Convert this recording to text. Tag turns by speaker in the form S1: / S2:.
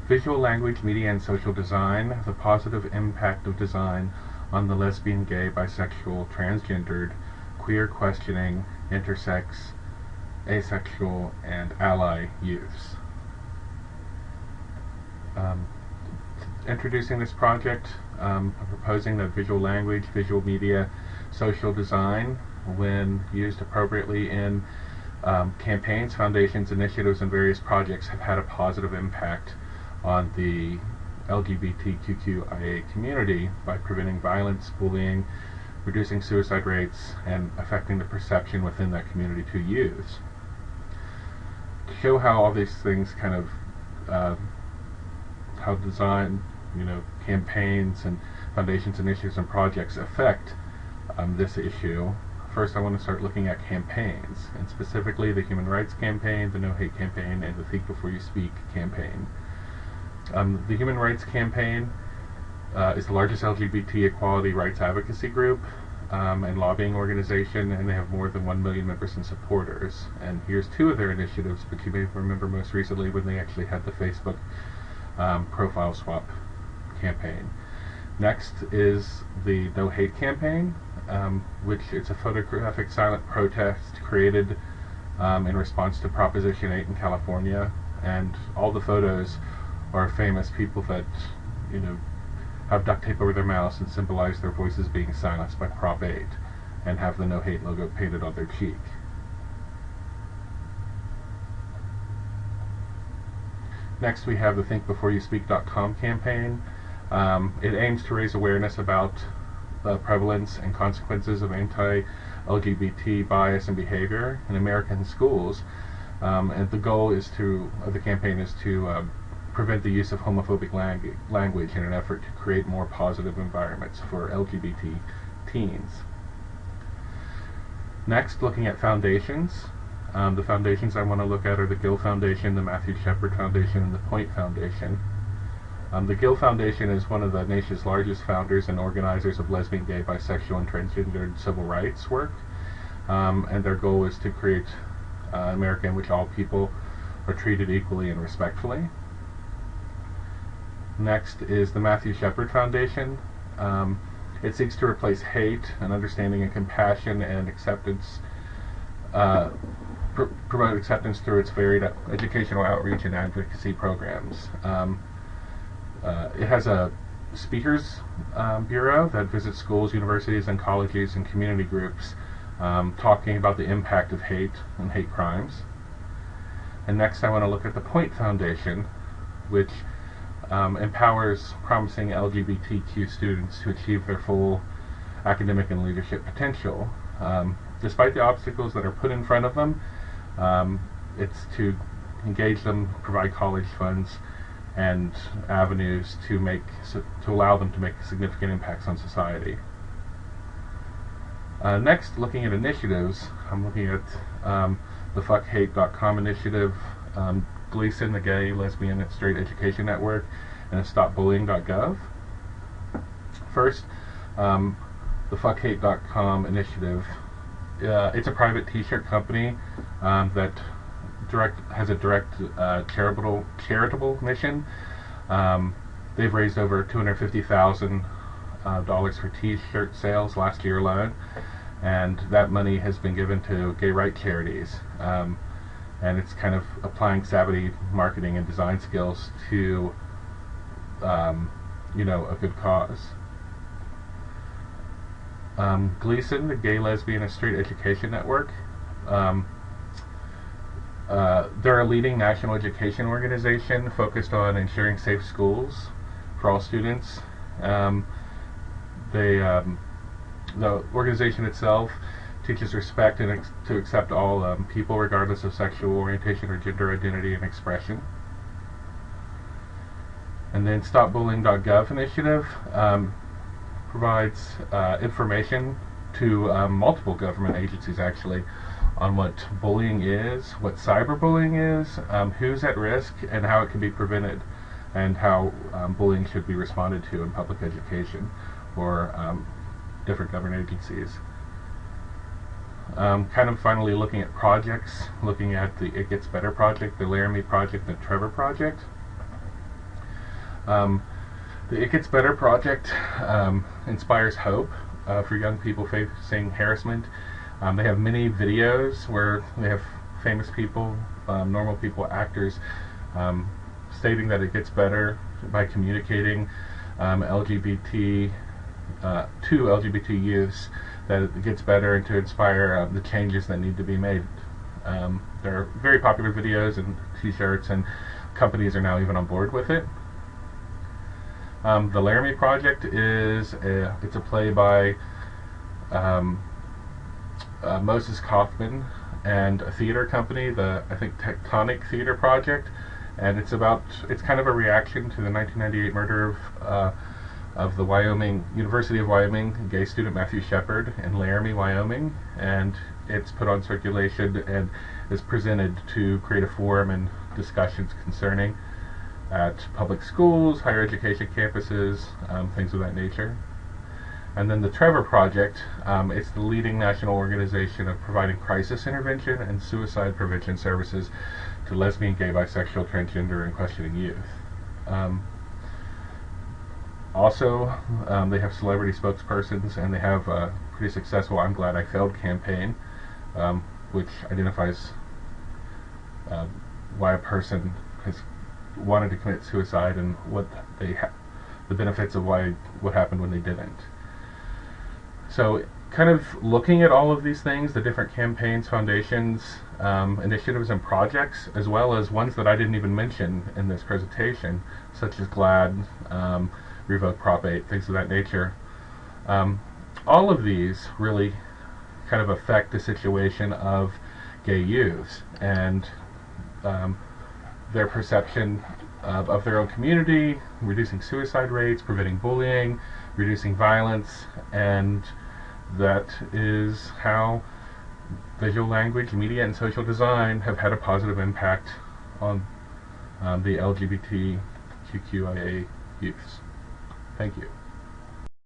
S1: Visual language, media, and social design, the positive impact of design on the lesbian, gay, bisexual, transgendered, queer, questioning, intersex, asexual, and ally youths. Introducing this project, I'm proposing that visual language, visual media, social design, when used appropriately in campaigns, foundations, initiatives, and various projects, have had a positive impact on the LGBTQQIA community by preventing violence, bullying, reducing suicide rates, and affecting the perception within that community to youths. To show how all these things kind of how design, campaigns and foundations, initiatives, and projects affect this issue, first I want to start looking at campaigns, and specifically the Human Rights Campaign, the No Hate Campaign, and the Think Before You Speak campaign. The Human Rights Campaign is the largest LGBT equality rights advocacy group and lobbying organization, and they have more than 1 million members and supporters. And here's two of their initiatives, but you may remember most recently when they actually had the Facebook profile swap campaign. Next is the No Hate Campaign, which is a photographic silent protest created in response to Proposition 8 in California, and all the photos are famous people that have duct tape over their mouths and symbolize their voices being silenced by Prop 8, and have the No Hate logo painted on their cheek. Next we have the thinkbeforeyouSpeak.com campaign. It aims to raise awareness about the prevalence and consequences of anti-LGBT bias and behavior in American schools, and the goal of the campaign is to prevent the use of homophobic language in an effort to create more positive environments for LGBT teens. Next, looking at foundations. The foundations I want to look at are the Gill Foundation, the Matthew Shepard Foundation, and the Point Foundation. The Gill Foundation is one of the nation's largest founders and organizers of lesbian, gay, bisexual, and transgendered civil rights work, and their goal is to create an America in which all people are treated equally and respectfully. Next is the Matthew Shepard Foundation. It seeks to replace hate and understanding and compassion and acceptance, promote acceptance through its varied educational outreach and advocacy programs. It has a speakers bureau that visits schools, universities, and colleges and community groups talking about the impact of hate and hate crimes. And next I want to look at the Point Foundation, which empowers promising LGBTQ students to achieve their full academic and leadership potential. Despite the obstacles that are put in front of them, it's to engage them, provide college funds, and avenues to allow them to make significant impacts on society. Next, looking at initiatives, I'm looking at the FuckHate.com initiative, Gleason, the Gay, Lesbian, and Straight Education Network, and StopBullying.gov. First, the FuckHate.com initiative. It's a private t-shirt company that has a direct charitable mission. They've raised over $250,000 for t-shirt sales last year alone, and that money has been given to gay rights charities. And it's kind of applying savvy marketing and design skills to a good cause. Gleason, the Gay, Lesbian, and Straight Education Network. They're a leading national education organization focused on ensuring safe schools for all students. The organization itself teaches respect and to accept all people regardless of sexual orientation or gender identity and expression. And then StopBullying.gov initiative provides information to multiple government agencies actually on what bullying is, what cyberbullying is, who's at risk, and how it can be prevented, and how bullying should be responded to in public education or different government agencies. Kind of finally looking at projects, looking at the It Gets Better Project, the Laramie Project, and the Trevor Project. The It Gets Better project inspires hope for young people facing harassment. They have many videos where they have famous people, normal people, actors, stating that it gets better by communicating LGBT to LGBT youths, that it gets better, and to inspire the changes that need to be made. They're very popular videos and t-shirts, and companies are now even on board with it. The Laramie Project is it's a play by Moses Kaufman and a theater company, I think Tectonic Theater Project, and it's kind of a reaction to the 1998 murder of the University of Wyoming gay student Matthew Shepard in Laramie, Wyoming, and it's put on circulation and is presented to create a forum and discussions concerning at public schools, higher education campuses, things of that nature. And then the Trevor Project, it's the leading national organization of providing crisis intervention and suicide prevention services to lesbian, gay, bisexual, transgender, and questioning youth. Also, they have celebrity spokespersons, and they have a pretty successful I'm Glad I Failed campaign, which identifies why a person has wanted to commit suicide and what the benefits of what happened when they didn't. So kind of looking at all of these things, the different campaigns, foundations, initiatives, and projects, as well as ones that I didn't even mention in this presentation, such as GLAD, Revoke Prop 8, things of that nature. All of these really kind of affect the situation of gay youths and their perception of their own community, reducing suicide rates, preventing bullying, reducing violence, and that is how visual language, media, and social design have had a positive impact on the LGBTQQIA youths. Thank you.